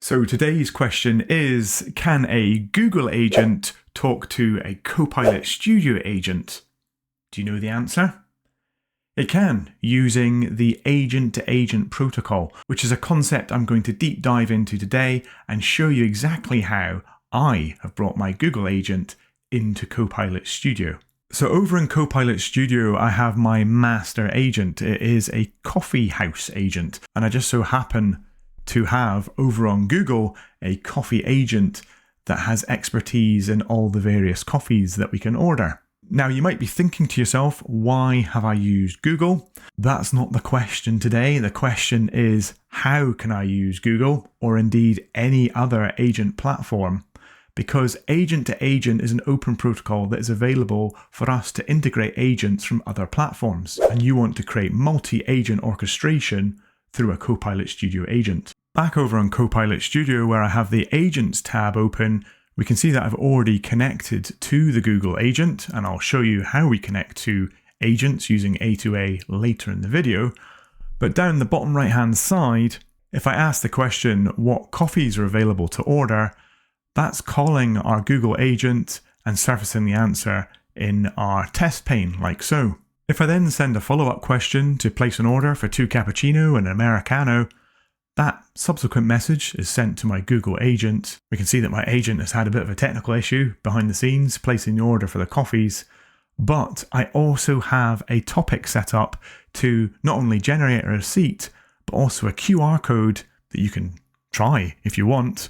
So today's question is, can a Google agent talk to a Copilot Studio agent? Do you know the answer? It can, using the agent-to-agent protocol, which is a concept I'm going to deep dive into today and show you exactly how I have brought my Google agent into Copilot Studio. So over in Copilot Studio, I have my master agent. It is a coffee house agent, and I just so happen to have over on Google a coffee agent that has expertise in all the various coffees that we can order. Now you might be thinking to yourself, why have I used Google? That's not the question today. The question is, how can I use Google or indeed any other agent platform? Because agent to agent is an open protocol that is available for us to integrate agents from other platforms. And you want to create multi-agent orchestration through a Copilot Studio agent. Back over on Copilot Studio, where I have the Agents tab open, we can see that I've already connected to the Google agent, and I'll show you how we connect to agents using A2A later in the video. But down the bottom right hand side, if I ask the question, what coffees are available to order, that's calling our Google agent and surfacing the answer in our test pane, like so. If I then send a follow-up question to place an order for 2 cappuccino and an Americano, that subsequent message is sent to my Google agent. We can see that my agent has had a bit of a technical issue behind the scenes, placing the order for the coffees, but I also have a topic set up to not only generate a receipt, but also a QR code that you can try if you want.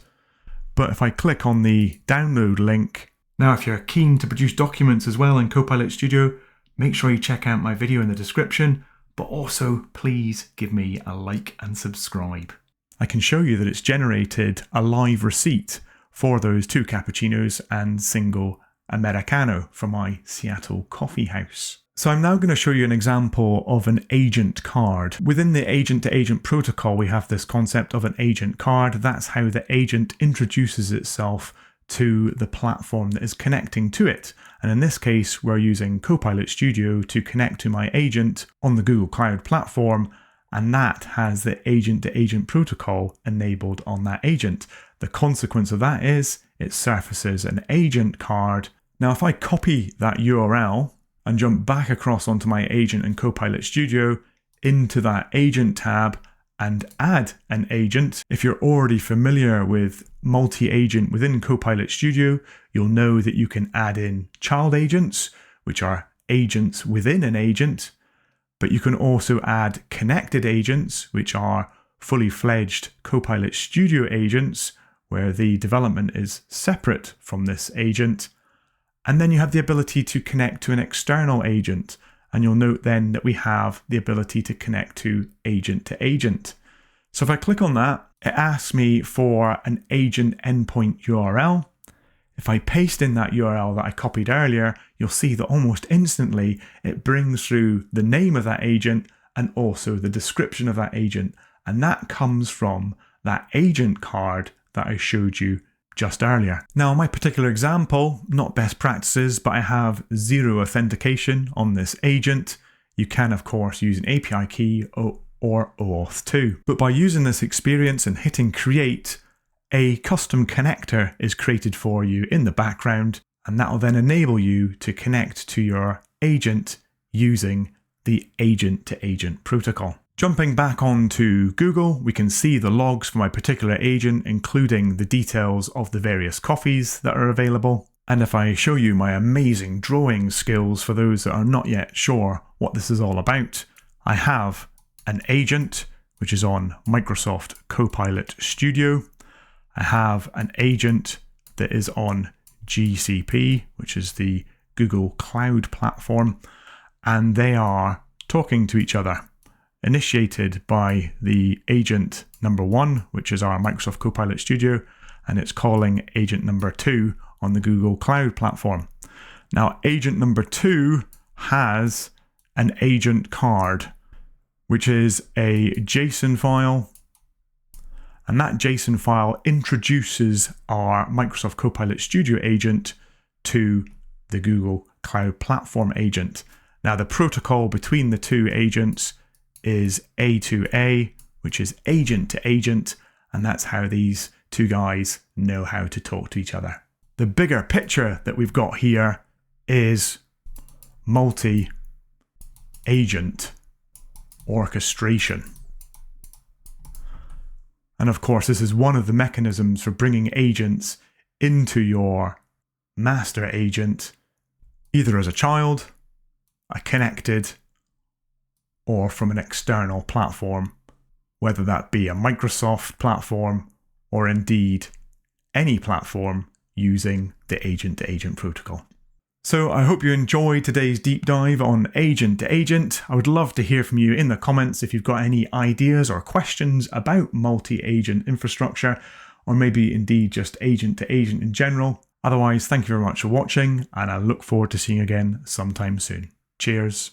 But if I click on the download link, now if you're keen to produce documents as well in Copilot Studio, make sure you check out my video in the description, but also please give me a like and subscribe. I can show you that it's generated a live receipt for those 2 cappuccinos and single Americano from my Seattle coffee house. So I'm now going to show you an example of an agent card. Within the agent-to-agent protocol, we have this concept of an agent card. That's how the agent introduces itself to the platform that is connecting to it. And in this case, we're using Copilot Studio to connect to my agent on the Google Cloud platform, and that has the agent-to-agent protocol enabled on that agent. The consequence of that is it surfaces an agent card. Now, if I copy that URL and jump back across onto my agent in Copilot Studio into that agent tab and add an agent, if you're already familiar with multi-agent within Copilot Studio, you'll know that you can add in child agents, which are agents within an agent, but you can also add connected agents, which are fully fledged Copilot Studio agents, where the development is separate from this agent. And then you have the ability to connect to an external agent. And you'll note then that we have the ability to connect to agent. So if I click on that, it asks me for an agent endpoint URL. If I paste in that URL that I copied earlier, you'll see that almost instantly it brings through the name of that agent and also the description of that agent. And that comes from that agent card that I showed you just earlier. Now, in my particular example, not best practices, but I have 0 authentication on this agent. You can, of course, use an API key or OAuth 2. But by using this experience and hitting create, a custom connector is created for you in the background, and that will then enable you to connect to your agent using the agent-to-agent protocol. Jumping back onto Google, we can see the logs for my particular agent, including the details of the various coffees that are available. And if I show you my amazing drawing skills for those that are not yet sure what this is all about, I have an agent, which is on Microsoft Copilot Studio. I have an agent that is on GCP, which is the Google Cloud platform, and they are talking to each other, initiated by the agent number 1, which is our Microsoft Copilot Studio, and it's calling agent number 2 on the Google Cloud platform. Now, agent number 2 has an agent card, which is a JSON file, and that JSON file introduces our Microsoft Copilot Studio agent to the Google Cloud Platform agent. Now, the protocol between the 2 agents is A2A, which is agent to agent, and that's how these two guys know how to talk to each other. The bigger picture that we've got here is multi-agent orchestration. And of course, this is one of the mechanisms for bringing agents into your master agent, either as a child, a connected, or from an external platform, whether that be a Microsoft platform or indeed any platform using the agent-to-agent protocol. So I hope you enjoyed today's deep dive on agent-to-agent. I would love to hear from you in the comments if you've got any ideas or questions about multi-agent infrastructure, or maybe indeed just agent-to-agent in general. Otherwise, thank you very much for watching, and I look forward to seeing you again sometime soon. Cheers.